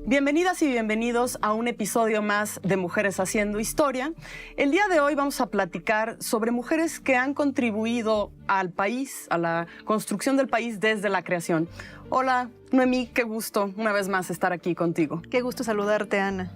Bienvenidas y bienvenidos a un episodio más de Mujeres Haciendo Historia. El día de hoy vamos a platicar sobre mujeres que han contribuido al país, a la construcción del país desde la creación. Hola, Noemí, qué gusto una vez más estar aquí contigo. Qué gusto saludarte, Ana.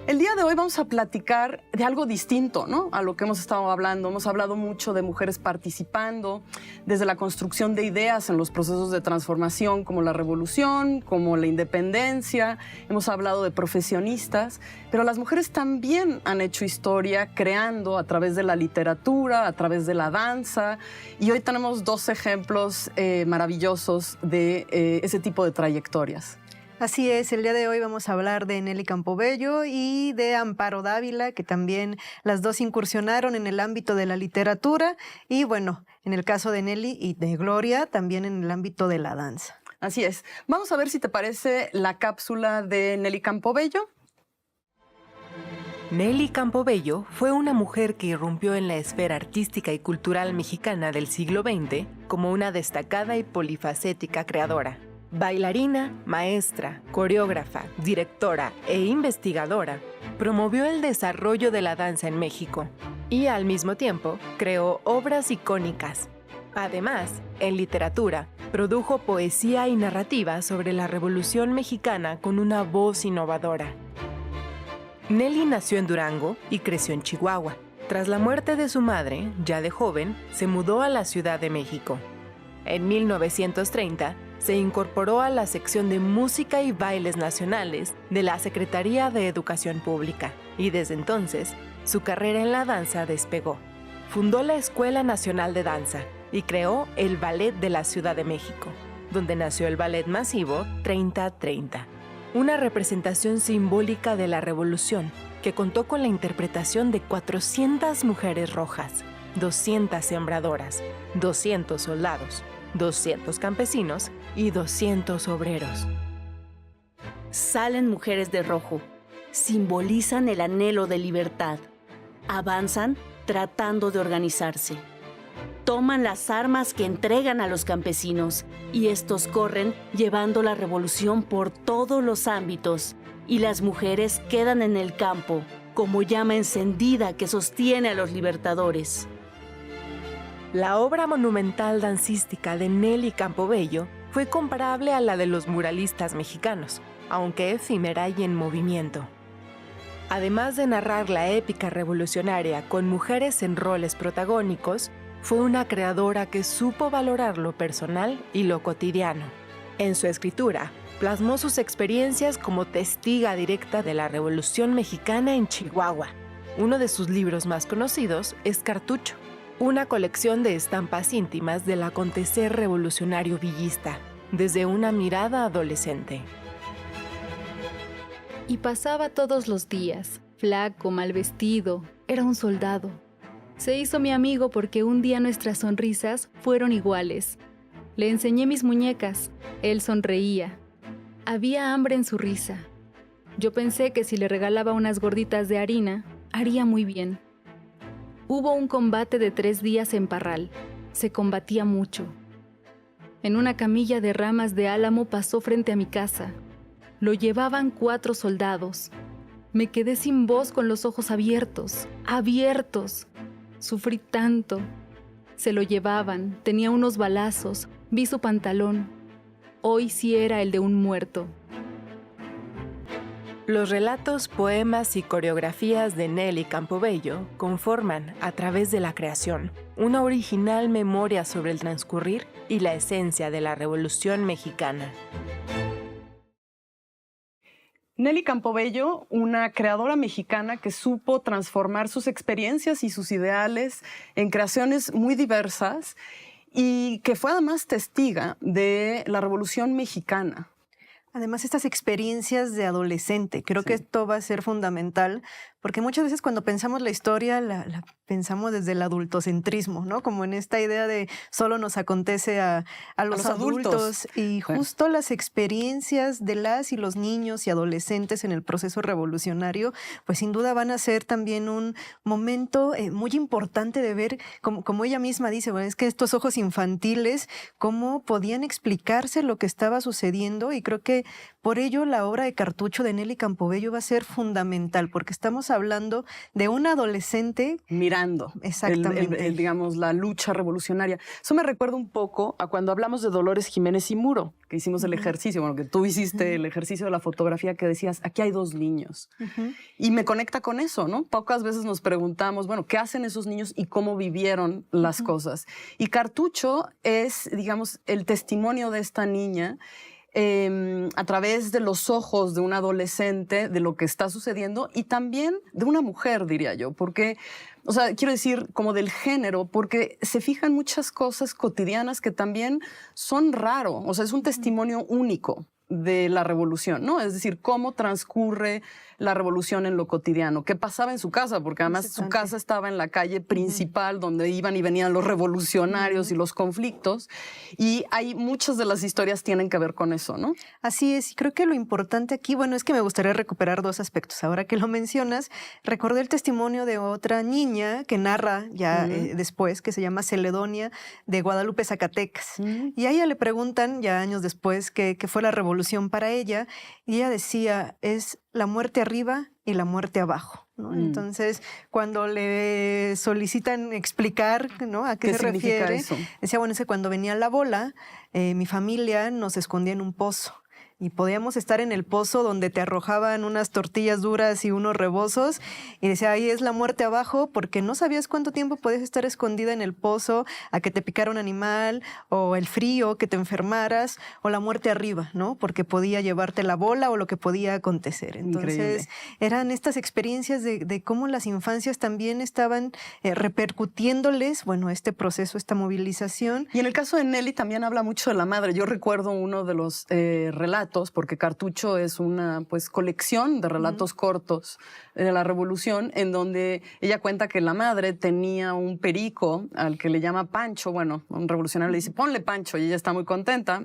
El día de hoy vamos a platicar de algo distinto, ¿no?, a lo que hemos estado hablando. Hemos hablado mucho de mujeres participando desde la construcción de ideas en los procesos de transformación, como la revolución, como la independencia. Hemos hablado de profesionistas, pero las mujeres también han hecho historia creando a través de la literatura, a través de la danza. Y hoy tenemos dos ejemplos maravillosos de ese tipo de trayectorias. Así es, el día de hoy vamos a hablar de Nelly Campobello y de Amparo Dávila, que también las dos incursionaron en el ámbito de la literatura y bueno, en el caso de Nelly y de Gloria, también en el ámbito de la danza. Así es. Vamos a ver si te parece la cápsula de Nelly Campobello. Nelly Campobello fue una mujer que irrumpió en la esfera artística y cultural mexicana del siglo XX como una destacada y polifacética creadora. Bailarina, maestra, coreógrafa, directora e investigadora, promovió el desarrollo de la danza en México y al mismo tiempo creó obras icónicas. Además, en literatura, produjo poesía y narrativa sobre la Revolución Mexicana con una voz innovadora. Nelly nació en Durango y creció en Chihuahua. Tras la muerte de su madre, ya de joven, se mudó a la Ciudad de México. En 1930, se incorporó a la sección de Música y Bailes Nacionales de la Secretaría de Educación Pública y desde entonces su carrera en la danza despegó. Fundó la Escuela Nacional de Danza y creó el Ballet de la Ciudad de México, donde nació el ballet masivo 30-30, una representación simbólica de la Revolución que contó con la interpretación de 400 mujeres rojas, 200 sembradoras, 200 soldados, 200 campesinos y 200 obreros. Salen mujeres de rojo, simbolizan el anhelo de libertad, avanzan tratando de organizarse. Toman las armas que entregan a los campesinos y estos corren llevando la revolución por todos los ámbitos y las mujeres quedan en el campo como llama encendida que sostiene a los libertadores. La obra monumental dancística de Nelly Campobello fue comparable a la de los muralistas mexicanos, aunque efímera y en movimiento. Además de narrar la épica revolucionaria con mujeres en roles protagónicos, fue una creadora que supo valorar lo personal y lo cotidiano. En su escritura, plasmó sus experiencias como testiga directa de la Revolución Mexicana en Chihuahua. Uno de sus libros más conocidos es Cartucho, una colección de estampas íntimas del acontecer revolucionario villista, desde una mirada adolescente. Y pasaba todos los días, flaco, mal vestido, era un soldado. Se hizo mi amigo porque un día nuestras sonrisas fueron iguales. Le enseñé mis muñecas, él sonreía. Había hambre en su risa. Yo pensé que si le regalaba unas gorditas de harina, haría muy bien. Hubo un combate de 3 días en Parral. Se combatía mucho. En una camilla de ramas de álamo pasó frente a mi casa. Lo llevaban 4 soldados. Me quedé sin voz con los ojos abiertos. ¡Abiertos! Sufrí tanto. Se lo llevaban, tenía unos balazos, vi su pantalón. Hoy sí era el de un muerto. Los relatos, poemas y coreografías de Nelly Campobello conforman, a través de la creación, una original memoria sobre el transcurrir y la esencia de la Revolución Mexicana. Nelly Campobello, una creadora mexicana que supo transformar sus experiencias y sus ideales en creaciones muy diversas y que fue además testiga de la Revolución Mexicana. Además, estas experiencias de adolescente, creo que esto va a ser fundamental, porque muchas veces cuando pensamos la historia, la pensamos desde el adultocentrismo, ¿no? Como en esta idea de solo nos acontece a los adultos. Y justo las experiencias de las y los niños y adolescentes en el proceso revolucionario, pues sin duda van a ser también un momento muy importante de ver, como ella misma dice, bueno, es que estos ojos infantiles, cómo podían explicarse lo que estaba sucediendo, y creo que que por ello la obra de Cartucho de Nelly Campobello va a ser fundamental, porque estamos hablando de una adolescente mirando exactamente, digamos, la lucha revolucionaria. Eso me recuerda un poco a cuando hablamos de Dolores Jiménez y Muro, que hicimos el ejercicio, bueno, que tú hiciste el ejercicio de la fotografía, que decías, aquí hay dos niños. Y me conecta con eso, ¿no? Pocas veces nos preguntamos, bueno, ¿qué hacen esos niños y cómo vivieron las cosas? Y Cartucho es, digamos, el testimonio de esta niña a través de los ojos de un adolescente, de lo que está sucediendo, y también de una mujer, diría yo, porque, o sea, quiero decir, como del género, porque se fijan muchas cosas cotidianas que también son raro, o sea, es un testimonio único de la revolución, ¿no? Es decir, cómo transcurre la revolución en lo cotidiano, qué pasaba en su casa, porque además su casa estaba en la calle principal donde iban y venían los revolucionarios y los conflictos, y hay muchas de las historias tienen que ver con eso, ¿no? Así es, y creo que lo importante aquí, bueno, es que me gustaría recuperar dos aspectos. Ahora que lo mencionas, recordé el testimonio de otra niña que narra ya después, que se llama Celedonia, de Guadalupe, Zacatecas. Y a ella le preguntan, ya años después, qué fue la revolución para ella, y ella decía, es la muerte arriba y la muerte abajo, ¿no? Entonces, cuando le solicitan explicar, ¿no?, a qué se refiere, eso? decía, bueno, es que cuando venía la bola, mi familia nos escondía en un pozo. Y podíamos estar en el pozo donde te arrojaban unas tortillas duras y unos rebozos. Y decía, ahí es la muerte abajo, porque no sabías cuánto tiempo podías estar escondida en el pozo, a que te picara un animal, o el frío, que te enfermaras, o la muerte arriba, ¿no? Porque podía llevarte la bola o lo que podía acontecer. Entonces, increíble. Eran estas experiencias de cómo las infancias también estaban repercutiéndoles, bueno, este proceso, esta movilización. Y en el caso de Nelly también habla mucho de la madre. Yo recuerdo uno de los relatos, porque Cartucho es una colección de relatos cortos de la revolución, en donde ella cuenta que la madre tenía un perico al que le llama Pancho. Bueno, un revolucionario le dice, ponle Pancho, y ella está muy contenta.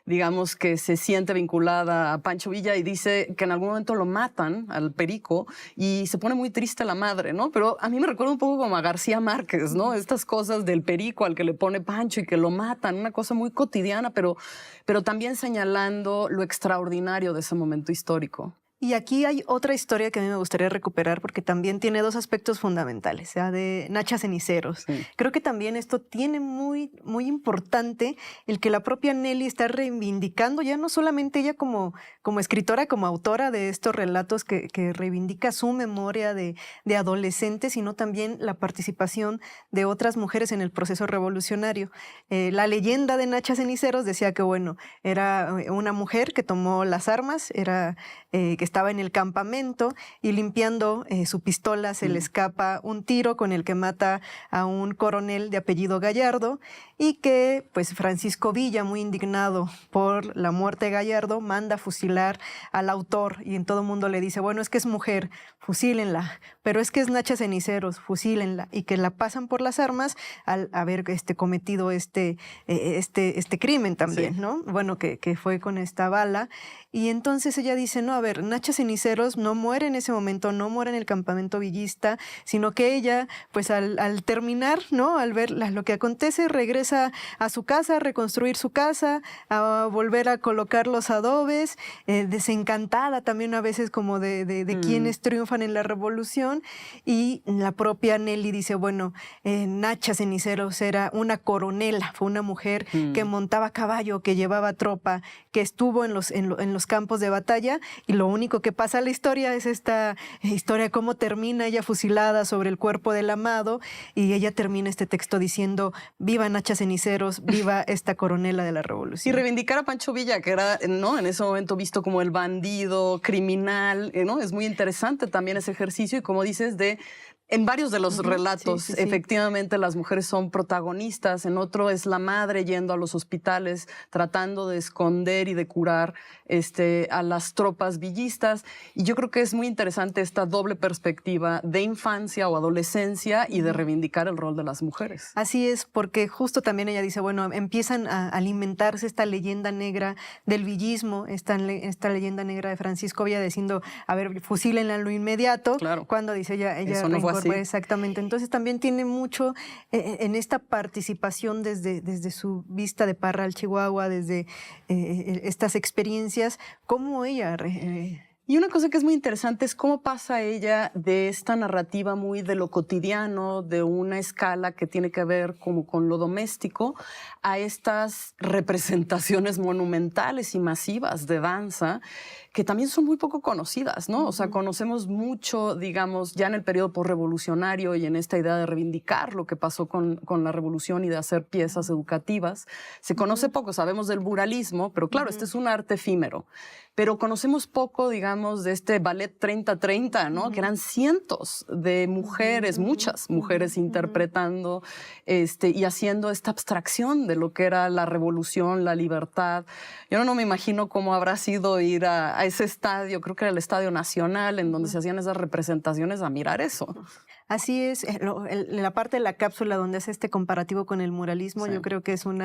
Digamos que se siente vinculada a Pancho Villa, y dice que en algún momento lo matan al perico y se pone muy triste la madre, ¿no? Pero a mí me recuerda un poco como a García Márquez, ¿no? Estas cosas del perico al que le pone Pancho y que lo matan, una cosa muy cotidiana, pero también señalando lo extraordinario de ese momento histórico. Y aquí hay otra historia que a mí me gustaría recuperar, porque también tiene dos aspectos fundamentales, ¿ya? De Nacha Ceniceros. Sí. Creo que también esto tiene muy importante el que la propia Nelly está reivindicando, ya no solamente ella como escritora, como autora de estos relatos que reivindica su memoria de adolescente, sino también la participación de otras mujeres en el proceso revolucionario. La leyenda de Nacha Ceniceros decía que, bueno, era una mujer que tomó las armas, que estaba en el campamento, y limpiando su pistola se le escapa un tiro con el que mata a un coronel de apellido Gallardo, y que pues Francisco Villa, muy indignado por la muerte de Gallardo, manda fusilar al autor, y en todo mundo le dice, bueno, es que es mujer, fusílenla, pero es que es Nacha Ceniceros, fusílenla, y que la pasan por las armas al haber cometido este crimen también, sí, ¿no? Bueno, que fue con esta bala. Y entonces ella dice, no, a ver, Nacha Ceniceros no muere en ese momento, no muere en el campamento villista, sino que ella, pues al terminar, ¿no?, al ver lo que acontece, regresa a su casa, a reconstruir su casa, a volver a colocar los adobes, desencantada también a veces como de quienes triunfan en la revolución. Y la propia Nelly dice, bueno, Nacha Ceniceros era una coronela, fue una mujer que montaba caballo, que llevaba tropa, que estuvo en los campos de batalla, y lo único que pasa a la historia es esta historia, cómo termina ella fusilada sobre el cuerpo del amado, y ella termina este texto diciendo, viva Nacha Ceniceros, viva esta coronela de la revolución. Y reivindicar a Pancho Villa, que era, ¿no?, en ese momento visto como el bandido criminal, ¿no? Es muy interesante también ese ejercicio, y como dices, en varios de los relatos, sí. Efectivamente, las mujeres son protagonistas. En otro es la madre yendo a los hospitales, tratando de esconder y de curar a las tropas villistas. Y yo creo que es muy interesante esta doble perspectiva de infancia o adolescencia y de reivindicar el rol de las mujeres. Así es, porque justo también ella dice, bueno, empiezan a alimentarse esta leyenda negra del villismo, esta leyenda negra de Francisco Villa diciendo, a ver, fusílenla en lo inmediato. Claro. Cuando dice ella Eso no fue sí. Exactamente. Entonces también tiene mucho en esta participación desde su vista de Parral, Chihuahua, desde estas experiencias, cómo ella... Y una cosa que es muy interesante es cómo pasa ella de esta narrativa muy de lo cotidiano, de una escala que tiene que ver como con lo doméstico, a estas representaciones monumentales y masivas de danza que también son muy poco conocidas, ¿no? O sea, conocemos mucho, digamos, ya en el periodo posrevolucionario y en esta idea de reivindicar lo que pasó con la revolución y de hacer piezas educativas. Se conoce poco, sabemos del muralismo, pero claro, este es un arte efímero. Pero conocemos poco, digamos, de este ballet 30-30, ¿no? Que eran cientos de mujeres, muchas mujeres interpretando y haciendo esta abstracción de lo que era la revolución, la libertad. Yo no me imagino cómo habrá sido ir a ese estadio, creo que era el Estadio Nacional, en donde se hacían esas representaciones, a mirar eso. Así es, la parte de la cápsula donde hace este comparativo con el muralismo, yo creo que es un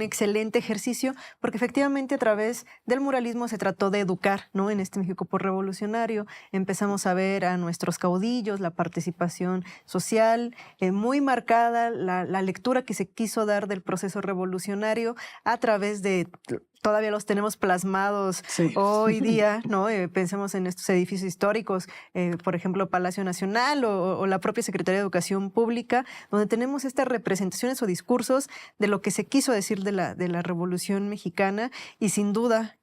excelente ejercicio, porque efectivamente a través del muralismo se trató de educar, ¿no? En este México posrevolucionario empezamos a ver a nuestros caudillos, la participación social, muy marcada, la lectura que se quiso dar del proceso revolucionario a través de... Todavía los tenemos plasmados hoy día, ¿no? Pensemos en estos edificios históricos, por ejemplo, Palacio Nacional o la propia Secretaría de Educación Pública, donde tenemos estas representaciones o discursos de lo que se quiso decir de la Revolución Mexicana y sin duda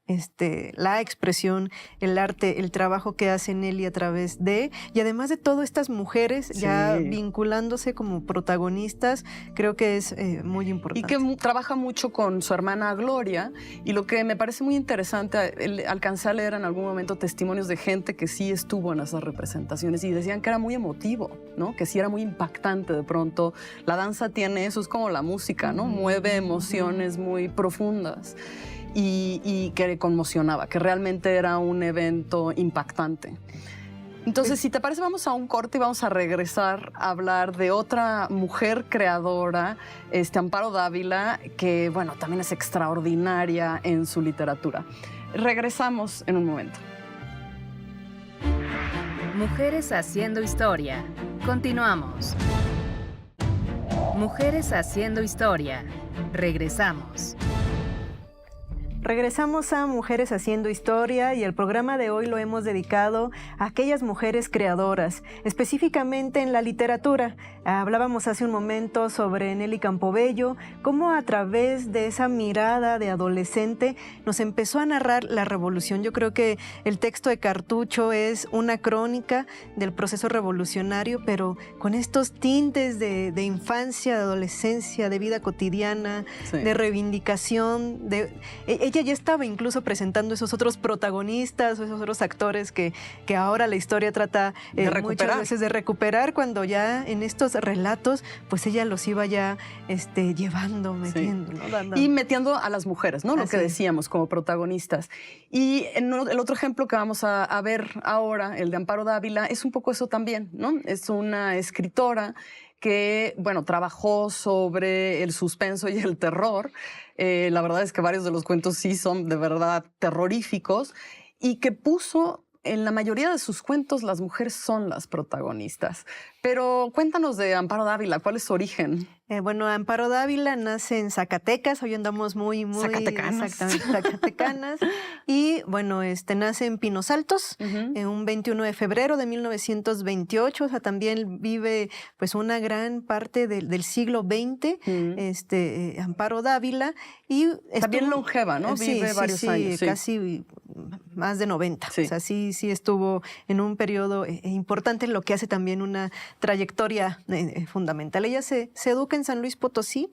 la expresión, el arte, el trabajo que hace Nelly a través de, y además de todo estas mujeres ya vinculándose como protagonistas, creo que es muy importante. Y que trabaja mucho con su hermana Gloria, y lo que me parece muy interesante, alcancé a leer en algún momento testimonios de gente que sí estuvo en esas representaciones y decían que era muy emotivo, ¿no? Que sí era muy impactante de pronto. La danza tiene eso, es como la música, ¿no? Mueve emociones muy profundas. Y que conmocionaba, que realmente era un evento impactante. Entonces, si te parece, vamos a un corte y vamos a regresar a hablar de otra mujer creadora, Amparo Dávila, que, bueno, también es extraordinaria en su literatura. Regresamos en un momento. Mujeres haciendo historia. Continuamos. Mujeres haciendo historia. Regresamos. Regresamos a Mujeres Haciendo Historia y el programa de hoy lo hemos dedicado a aquellas mujeres creadoras, específicamente en la literatura. Hablábamos hace un momento sobre Nelly Campobello, cómo a través de esa mirada de adolescente nos empezó a narrar la revolución. Yo creo que el texto de Cartucho es una crónica del proceso revolucionario, pero con estos tintes de infancia, de adolescencia, de vida cotidiana, de reivindicación, ella ya estaba incluso presentando esos otros protagonistas, esos otros actores que ahora la historia trata muchas veces de recuperar, cuando ya en estos relatos, pues ella los iba ya llevando, metiendo, ¿no? Y metiendo a las mujeres, ¿no? Lo que decíamos, como protagonistas. Y el otro ejemplo que vamos a ver ahora, el de Amparo Dávila, es un poco eso también, ¿no? Es una escritora que, bueno, trabajó sobre el suspenso y el terror. La verdad es que varios de los cuentos sí son de verdad terroríficos, y que puso en la mayoría de sus cuentos las mujeres son las protagonistas. Pero cuéntanos de Amparo Dávila, ¿cuál es su origen? Bueno, Amparo Dávila nace en Zacatecas, hoy andamos muy zacatecanas. Exactamente, zacatecanas. Y bueno, nace en Pinos Altos, en un 21 de febrero de 1928, o sea, también vive pues una gran parte del siglo XX, Amparo Dávila. Y también longeva, ¿no? Vive varios años. Sí, casi más de 90. O sea, sí estuvo en un periodo importante, lo que hace también una trayectoria fundamental. Ella se educa en San Luis Potosí,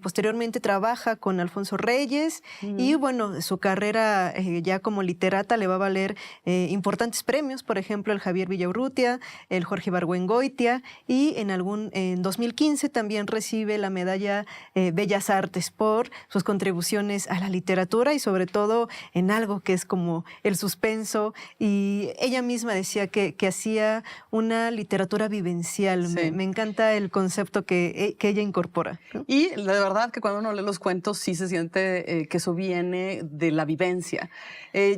posteriormente trabaja con Alfonso Reyes y bueno, su carrera ya como literata le va a valer importantes premios, por ejemplo el Javier Villaurrutia, el Jorge Ibargüengoitia, y en 2015 también recibe la medalla Bellas Artes por sus contribuciones a la literatura y sobre todo en algo que es como como el suspenso, y ella misma decía que hacía una literatura vivencial. Sí. Me encanta el concepto que ella incorpora, ¿no? Y de verdad que cuando uno lee los cuentos sí se siente que eso viene de la vivencia.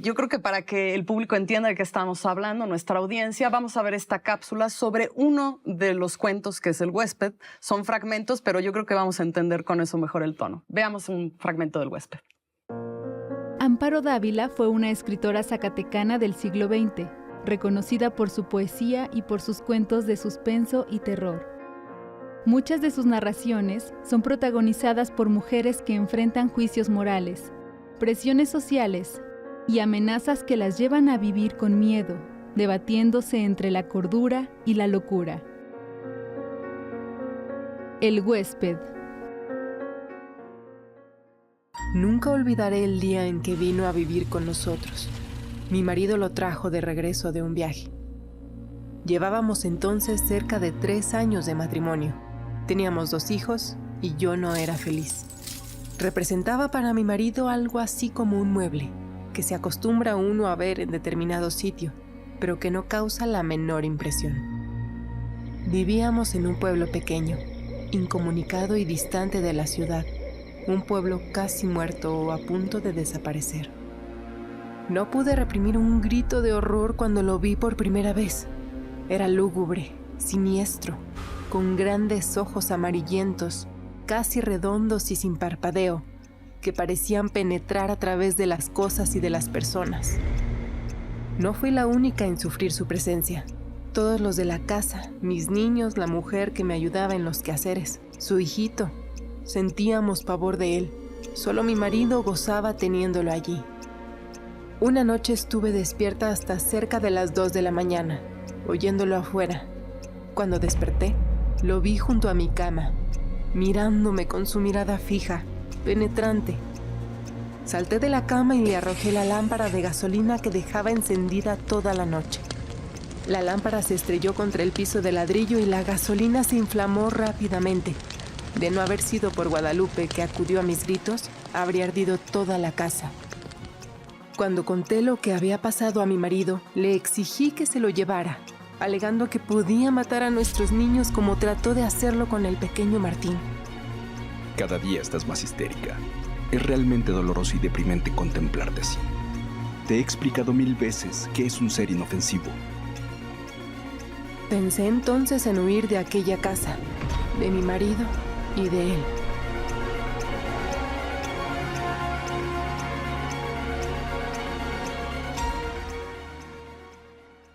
Yo creo que para que el público entienda de qué estamos hablando, nuestra audiencia, vamos a ver esta cápsula sobre uno de los cuentos que es El huésped. Son fragmentos, pero yo creo que vamos a entender con eso mejor el tono. Veamos un fragmento del huésped. Amparo Dávila fue una escritora zacatecana del siglo XX, reconocida por su poesía y por sus cuentos de suspenso y terror. Muchas de sus narraciones son protagonizadas por mujeres que enfrentan juicios morales, presiones sociales y amenazas que las llevan a vivir con miedo, debatiéndose entre la cordura y la locura. El huésped. Nunca olvidaré el día en que vino a vivir con nosotros. Mi marido lo trajo de regreso de un viaje. Llevábamos entonces cerca de 3 años de matrimonio. Teníamos 2 hijos y yo no era feliz. Representaba para mi marido algo así como un mueble, que se acostumbra uno a ver en determinado sitio, pero que no causa la menor impresión. Vivíamos en un pueblo pequeño, incomunicado y distante de la ciudad. Un pueblo casi muerto o a punto de desaparecer. No pude reprimir un grito de horror cuando lo vi por primera vez. Era lúgubre, siniestro, con grandes ojos amarillentos, casi redondos y sin parpadeo, que parecían penetrar a través de las cosas y de las personas. No fui la única en sufrir su presencia. Todos los de la casa, mis niños, la mujer que me ayudaba en los quehaceres, su hijito, sentíamos pavor de él. Solo mi marido gozaba teniéndolo allí. Una noche estuve despierta hasta cerca de las 2 de la mañana, oyéndolo afuera. Cuando desperté, lo vi junto a mi cama, mirándome con su mirada fija, penetrante. Salté de la cama y le arrojé la lámpara de gasolina que dejaba encendida toda la noche. La lámpara se estrelló contra el piso de ladrillo y la gasolina se inflamó rápidamente. De no haber sido por Guadalupe, que acudió a mis gritos, habría ardido toda la casa. Cuando conté lo que había pasado a mi marido, le exigí que se lo llevara, alegando que podía matar a nuestros niños como trató de hacerlo con el pequeño Martín. Cada día estás más histérica. Es realmente doloroso y deprimente contemplarte así. Te he explicado 1000 veces que es un ser inofensivo. Pensé entonces en huir de aquella casa, de mi marido y de él.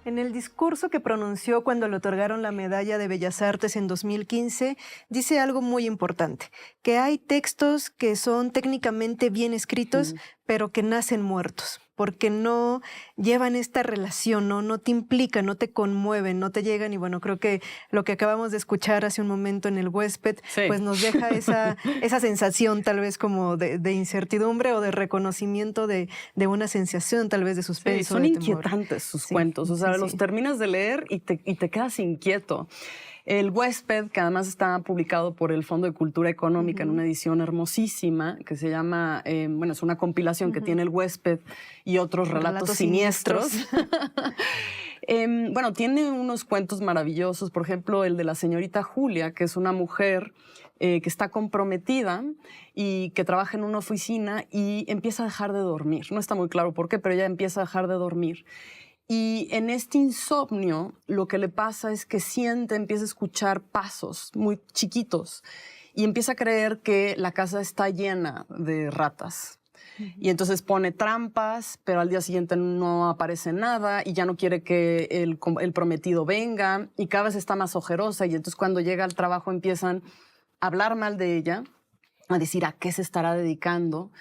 En el discurso que pronunció cuando le otorgaron la Medalla de Bellas Artes en 2015, dice algo muy importante, que hay textos que son técnicamente bien escritos, pero que nacen muertos, porque no llevan esta relación, no te implican, no te conmueven, no te llegan. Y bueno, creo que lo que acabamos de escuchar hace un momento en El huésped, Sí. pues nos deja esa sensación tal vez como de incertidumbre o de reconocimiento de una sensación tal vez de Sí, suspenso, son de temor. inquietantes sus Sí, cuentos, o sea, sí, los sí. terminas de leer y te quedas inquieto. El huésped, que además está publicado por el Fondo de Cultura Económica en una edición hermosísima, que se llama, es una compilación que tiene El huésped y otros relatos siniestros. Tiene unos cuentos maravillosos, por ejemplo, el de la señorita Julia, que es una mujer que está comprometida y que trabaja en una oficina y empieza a dejar de dormir. No está muy claro por qué, pero ella empieza a dejar de dormir. Y en este insomnio, lo que le pasa es que empieza a escuchar pasos muy chiquitos y empieza a creer que la casa está llena de ratas. Y entonces pone trampas, pero al día siguiente no aparece nada y ya no quiere que el prometido venga y cada vez está más ojerosa. Y entonces cuando llega al trabajo empiezan a hablar mal de ella, a decir a qué se estará dedicando.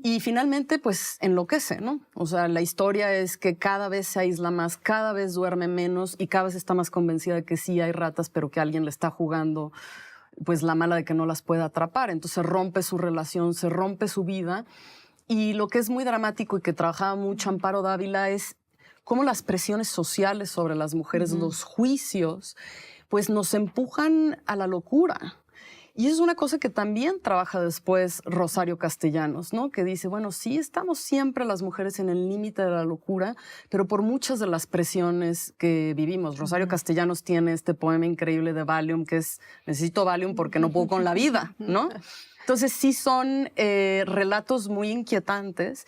Y finalmente, pues, enloquece, ¿no? O sea, la historia es que cada vez se aísla más, cada vez duerme menos y cada vez está más convencida de que sí hay ratas, pero que alguien le está jugando, pues, la mala de que no las pueda atrapar. Entonces rompe su relación, se rompe su vida. Y lo que es muy dramático y que trabajaba mucho Amparo Dávila es cómo las presiones sociales sobre las mujeres, los juicios, pues nos empujan a la locura. Y es una cosa que también trabaja después Rosario Castellanos, ¿no? Que dice, bueno, sí estamos siempre las mujeres en el límite de la locura, pero por muchas de las presiones que vivimos. Rosario Castellanos tiene este poema increíble de Valium, que es, necesito Valium porque no puedo con la vida, ¿no? Entonces sí son relatos muy inquietantes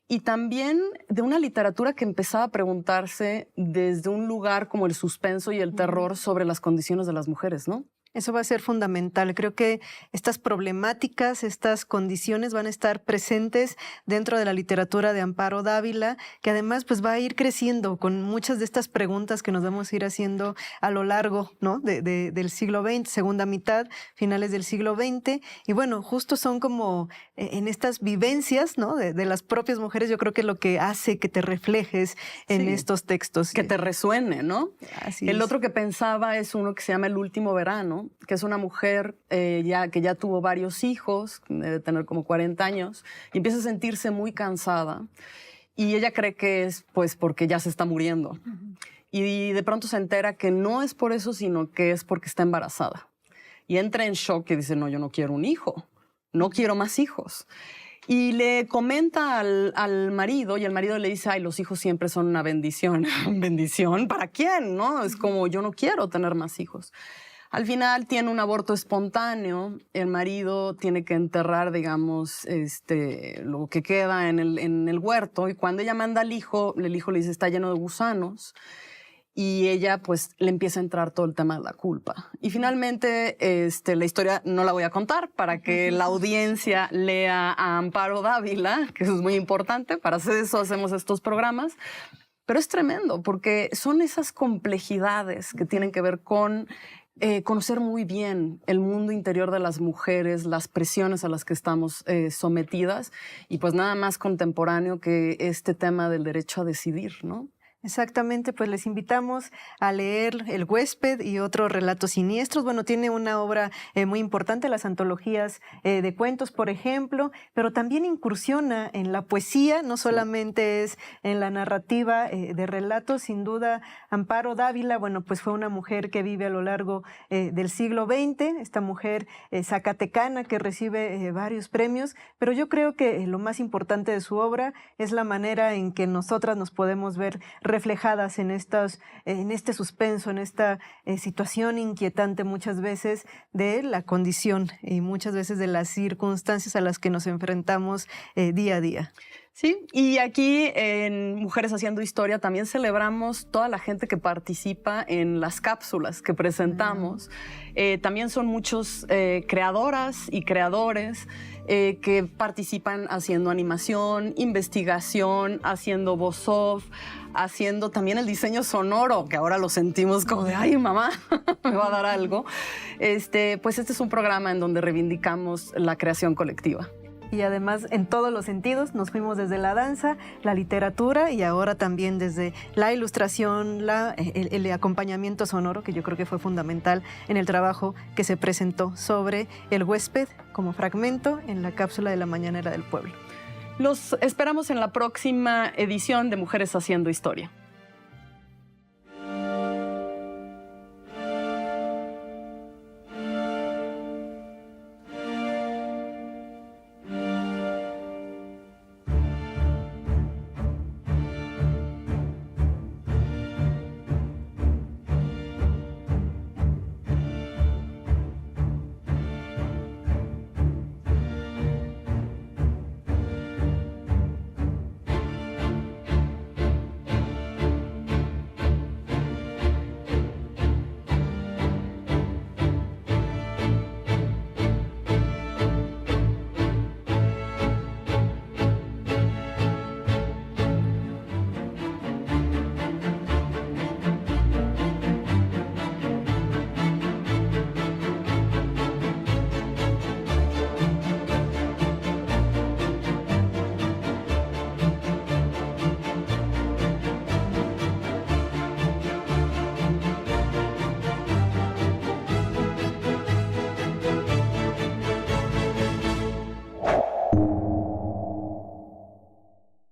y también de una literatura que empezaba a preguntarse desde un lugar como el suspenso y el terror sobre las condiciones de las mujeres, ¿no? Eso va a ser fundamental. Creo que estas problemáticas, estas condiciones van a estar presentes dentro de la literatura de Amparo Dávila, que además pues va a ir creciendo con muchas de estas preguntas que nos vamos a ir haciendo a lo largo, ¿no? del siglo XX, segunda mitad, finales del siglo XX. Y bueno, justo son como en estas vivencias, ¿no? de las propias mujeres, yo creo que lo que hace que te reflejes en estos textos. Que te resuene, ¿no? Así El es. otro que pensaba es uno que se llama El último verano, que es una mujer que ya tuvo varios hijos, debe tener como 40 años, y empieza a sentirse muy cansada. Y ella cree que es pues porque ya se está muriendo. Y de pronto se entera que no es por eso, sino que es porque está embarazada. Y entra en shock y dice, no, yo no quiero un hijo, no quiero más hijos. Y le comenta al marido, y el marido le dice, ay, los hijos siempre son una bendición. ¿Bendición? ¿Para quién? ¿No? Es como, yo no quiero tener más hijos. Al final tiene un aborto espontáneo, el marido tiene que enterrar, digamos, lo que queda en el huerto, y cuando ella manda al hijo, el hijo le dice, está lleno de gusanos, y ella pues le empieza a entrar todo el tema de la culpa. Y finalmente la historia no la voy a contar para que la audiencia lea a Amparo Dávila, que eso es muy importante, para hacer eso hacemos estos programas. Pero es tremendo porque son esas complejidades que tienen que ver con conocer muy bien el mundo interior de las mujeres, las presiones a las que estamos sometidas, y pues nada más contemporáneo que este tema del derecho a decidir, ¿no? Exactamente, pues les invitamos a leer El huésped y otros relatos siniestros. Bueno, tiene una obra muy importante, las antologías de cuentos, por ejemplo, pero también incursiona en la poesía, no solamente es en la narrativa de relatos. Sin duda, Amparo Dávila, bueno, pues fue una mujer que vive a lo largo del siglo XX, esta mujer zacatecana que recibe varios premios, pero yo creo que lo más importante de su obra es la manera en que nosotras nos podemos ver reflejadas en este suspenso, en esta situación inquietante muchas veces de la condición y muchas veces de las circunstancias a las que nos enfrentamos día a día. Sí, y aquí en Mujeres Haciendo Historia también celebramos toda la gente que participa en las cápsulas que presentamos. También son muchos creadoras y creadores que participan haciendo animación, investigación, haciendo voz off, haciendo también el diseño sonoro, que ahora lo sentimos como de, ay, mamá, me va a dar algo. Pues este es un programa en donde reivindicamos la creación colectiva. Y además en todos los sentidos nos fuimos desde la danza, la literatura y ahora también desde la ilustración, el acompañamiento sonoro, que yo creo que fue fundamental en el trabajo que se presentó sobre El huésped como fragmento en la cápsula de la Mañanera del Pueblo. Los esperamos en la próxima edición de Mujeres Haciendo Historia.